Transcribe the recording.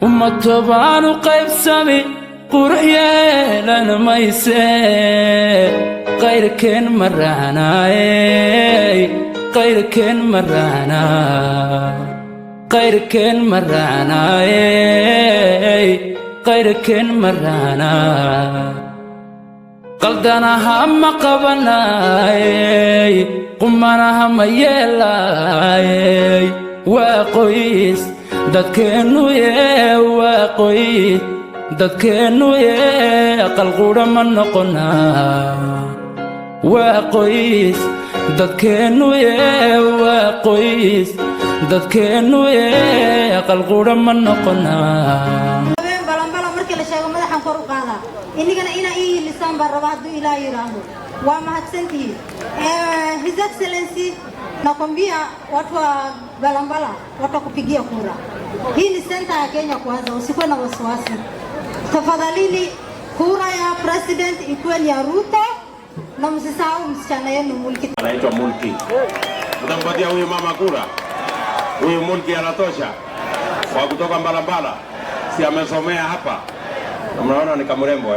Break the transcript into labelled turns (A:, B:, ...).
A: ummadda baan u qaybsami qurux yeelan mayse qayrkeen ma raacnaaye qayrkeen ma raacnaa qayrkeen ma raacnaaye qayrkeen ma raacnaa qaldanaha ma qabanaaye qumanaha ma yeelaaye waa qoys dadkeennu waa qoys dadkeennu qalquudha ma noqonaa waa qoys dadkeennu waa qoys dadkeennu qalquudha ma noqonaa
B: balanbala markii la sheego madaxan kor u qaada inigana ina ii lisaan baan rabaa hadduu ilaa yiraahdo waa mahadsantihiin His Excellency nakwambia watu wa Balambala watakupigia kura. Hii ni senta ya Kenya kwanza, usikuwe na wasiwasi. Tafadhalini kura ya president ikuwe ni ya Ruto na msisahau msichana yenu Mulki.
C: Anaitwa Mulki. Utampatia huyu mama kura? Huyu Mulki anatosha? Wa kutoka Balambala. Si amesomea hapa. Mnaona ni kamrembo